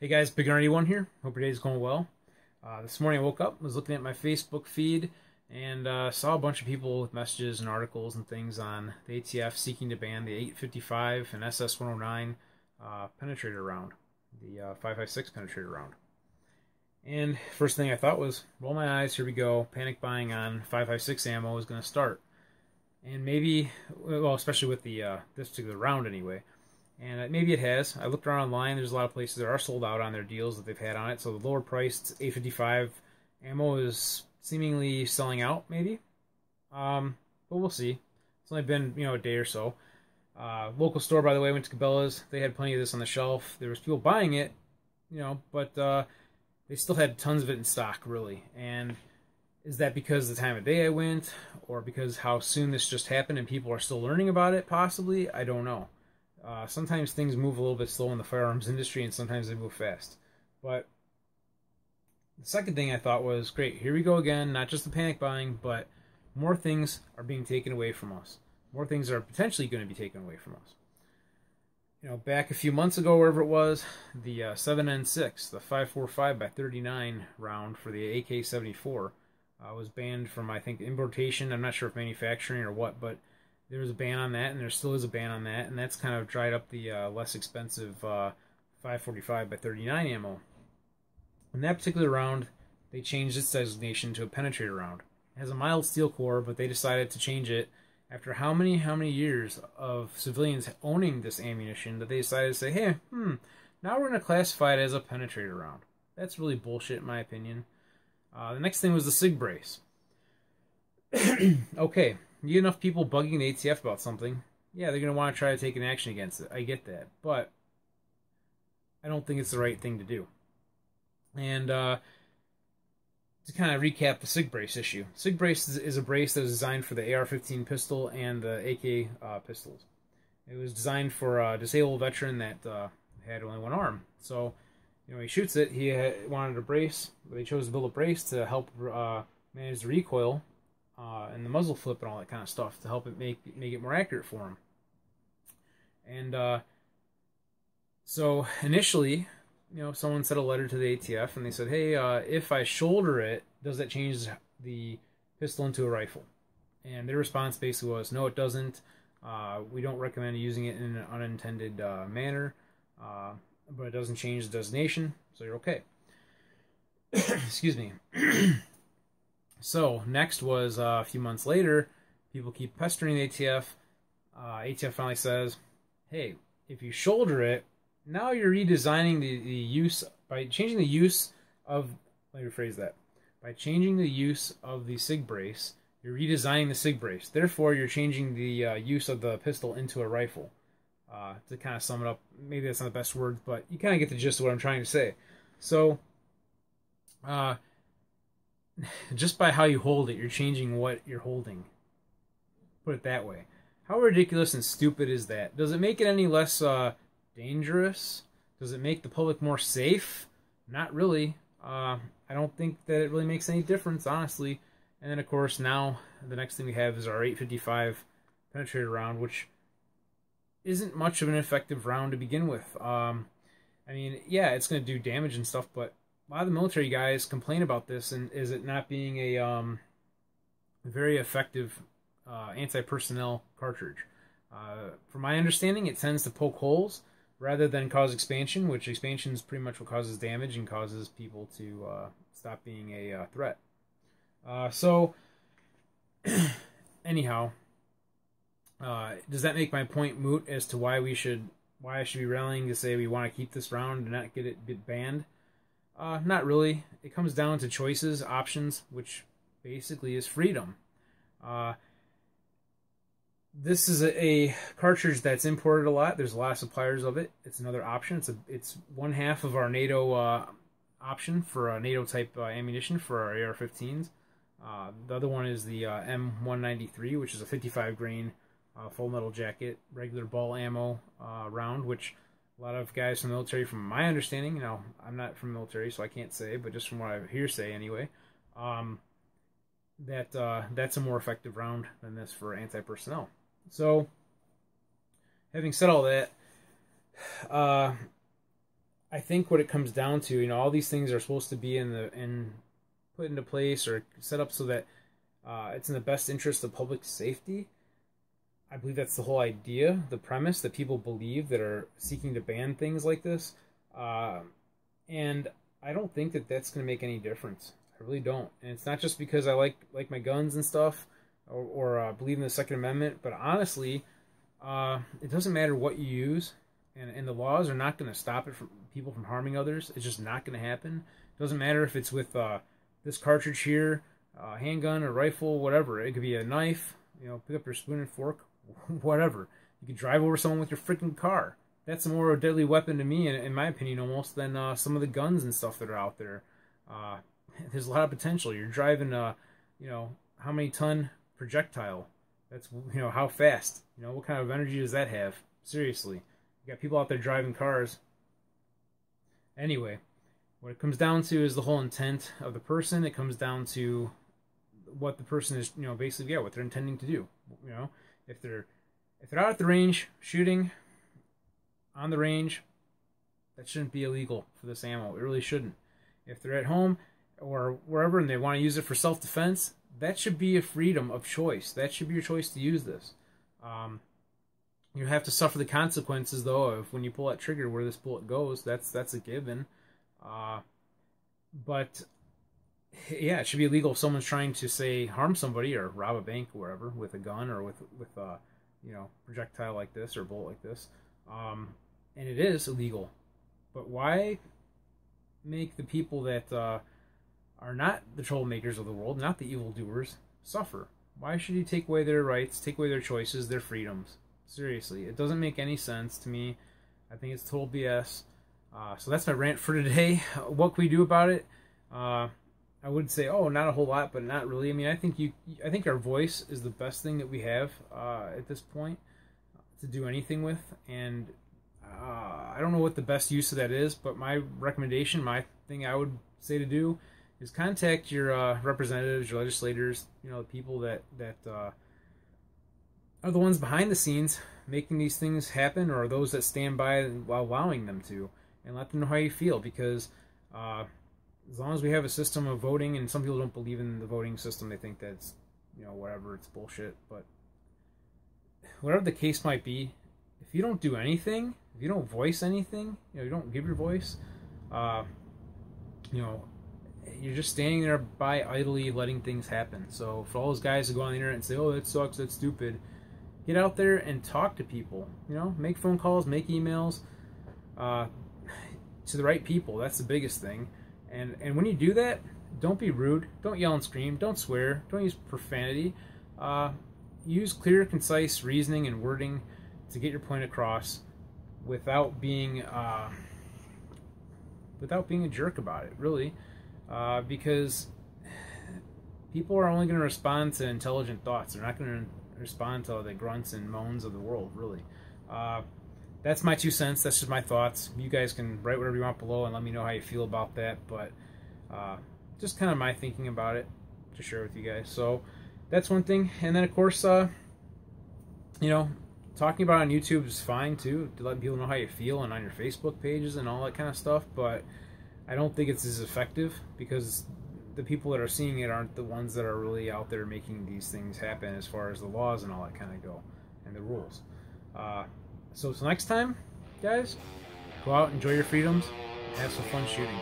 Hey guys, BigGunner81 here. Hope your day's going well. This morning I woke up, was looking at my Facebook feed, and saw a bunch of people with messages and articles and things on the ATF seeking to ban the 855 and SS109 penetrator round, the 5.56 penetrator round. And first thing I thought was, roll my eyes, here we go, panic buying on 5.56 ammo is going to start. And maybe, well, especially with the this particular round anyway. And maybe it has. I looked around online. There's a lot of places that are sold out on their deals that they've had on it. So the lower priced 855 ammo is seemingly selling out, maybe. But we'll see. It's only been, a day or so. Local store, by the way, went to Cabela's. They had plenty of this on the shelf. There was people buying it, but they still had tons of it in stock, really. And is that because of the time of day I went, or because how soon this just happened and people are still learning about it? Possibly. I don't know. Sometimes things move a little bit slow in the firearms industry, and sometimes they move fast. But the second thing I thought was, great, here we go again, not just the panic buying, but more things are being taken away from us. More things are potentially going to be taken away from us. Back a few months ago, wherever it was, the 7N6, the 5.45x39 round for the AK-74 was banned from, I think, importation. I'm not sure if manufacturing or what, but there was a ban on that, and there still is a ban on that, and that's kind of dried up the less expensive 5.45x39 ammo. In that particular round, they changed its designation to a penetrator round. It has a mild steel core, but they decided to change it after how many years of civilians owning this ammunition that they decided to say, hey, now we're going to classify it as a penetrator round. That's really bullshit in my opinion. The next thing was the Sig Brace. Okay. You get enough people bugging the ATF about something, yeah, they're going to want to try to take an action against it. I get that. But I don't think it's the right thing to do. And to kind of recap the Sig Brace issue. Sig Brace is a brace that was designed for the AR15 pistol and the AK pistols. It was designed for a disabled veteran that had only one arm. So, he shoots it. He wanted a brace. They chose to build a brace to help manage the recoil. And the muzzle flip and all that kind of stuff to help it make it more accurate for him. And so initially, someone sent a letter to the ATF and they said, hey, if I shoulder it, does that change the pistol into a rifle? And their response basically was, no, it doesn't. We don't recommend using it in an unintended manner, but it doesn't change the designation, so you're okay. Excuse me. So, next was a few months later, people keep pestering the ATF. ATF finally says, hey, if you shoulder it, now you're redesigning the use, by changing the use of, let me rephrase that, by changing the use of the Sig Brace, you're redesigning the Sig Brace. Therefore, you're changing the use of the pistol into a rifle. To kind of sum it up, maybe that's not the best word, but you kind of get the gist of what I'm trying to say. So, just by how you hold it, you're changing what you're holding. Put it that way. How ridiculous and stupid is that? Does it make it any less dangerous? Does it make the public more safe? Not really. I don't think that it really makes any difference, honestly. And then, of course, now the next thing we have is our 855 penetrator round, which isn't much of an effective round to begin with. I mean, yeah, it's going to do damage and stuff, but a lot of the military guys complain about this, and is it not being a very effective anti-personnel cartridge. From my understanding, it tends to poke holes rather than cause expansion, which expansion is pretty much what causes damage and causes people to stop being a threat. So, anyhow, does that make my point moot as to why I should be rallying to say we want to keep this round and not get it banned? Not really. It comes down to choices, options, which basically is freedom. This is a cartridge that's imported a lot. There's a lot of suppliers of it. It's another option. It's one half of our NATO option for NATO type ammunition for our AR-15s. The other one is the M193, which is a 55 grain full metal jacket, regular ball ammo round, which a lot of guys from the military, from my understanding, I'm not from the military, so I can't say, but just from what I hear say anyway, that's a more effective round than this for anti-personnel. So, having said all that, I I think what it comes down to, you know, all these things are supposed to be put into place or set up so that it's in the best interest of public safety. I believe that's the whole idea, the premise that people believe that are seeking to ban things like this. And I don't think that that's going to make any difference. I really don't. And it's not just because I like my guns and stuff or believe in the Second Amendment, but honestly, it doesn't matter what you use, and the laws are not going to stop it from people from harming others. It's just not going to happen. It doesn't matter if it's with this cartridge here, handgun or rifle, whatever. It could be a knife, you know, pick up your spoon and fork, whatever. You could drive over someone with your freaking car. That's a more deadly weapon to me, in my opinion, almost, than some of the guns and stuff that are out there. There's a lot of potential. You're driving you know, how many ton projectile? That's, you know, how fast? You know, what kind of energy does that have? Seriously. You got people out there driving cars. Anyway, what it comes down to is the whole intent of the person. It comes down to what the person is, you know, basically, yeah, what they're intending to do. You know, if they're out at the range shooting on the range, that shouldn't be illegal for this ammo. It really shouldn't. If they're at home or wherever and they want to use it for self-defense, that should be a freedom of choice. That should be your choice to use this. You have to suffer the consequences, though, of when you pull that trigger where this bullet goes. That's a given. But yeah, it should be illegal if someone's trying to, say, harm somebody or rob a bank or wherever with a gun or with you know, projectile like this or a bullet like this. And it is illegal. But why make the people that are not the troublemakers of the world, not the evildoers, suffer? Why should you take away their rights, take away their choices, their freedoms? Seriously, it doesn't make any sense to me. I think it's total BS. So that's my rant for today. What can we do about it? I would say, oh, not a whole lot, but not really. I mean, I think our voice is the best thing that we have at this point to do anything with, and I don't know what the best use of that is, but my recommendation, my thing I would say to do is contact your representatives, your legislators, you know, the people that are the ones behind the scenes making these things happen, or those that stand by while allowing them to, and let them know how you feel, because as long as we have a system of voting, and some people don't believe in the voting system, they think that's, you know, whatever, it's bullshit, but whatever the case might be, if you don't do anything, if you don't voice anything, you know, you don't give your voice, you know, you're just standing there by idly letting things happen. So for all those guys who go on the internet and say, oh, that sucks, that's stupid, get out there and talk to people, you know, make phone calls, make emails to the right people. That's the biggest thing. And when you do that, don't be rude, don't yell and scream, don't swear, don't use profanity. Use clear, concise reasoning and wording to get your point across without being a jerk about it, really. Because people are only going to respond to intelligent thoughts. They're not going to respond to the grunts and moans of the world, really. That's my 2 cents. That's just my thoughts. You guys can write whatever you want below and let me know how you feel about that. But just kind of my thinking about it to share with you guys. So that's one thing. And then, of course, you know, talking about it on YouTube is fine, too, to let people know how you feel, and on your Facebook pages and all that kind of stuff. But I don't think it's as effective, because the people that are seeing it aren't the ones that are really out there making these things happen as far as the laws and all that kind of go, and the rules. So until next time, guys, go out, enjoy your freedoms, and have some fun shooting.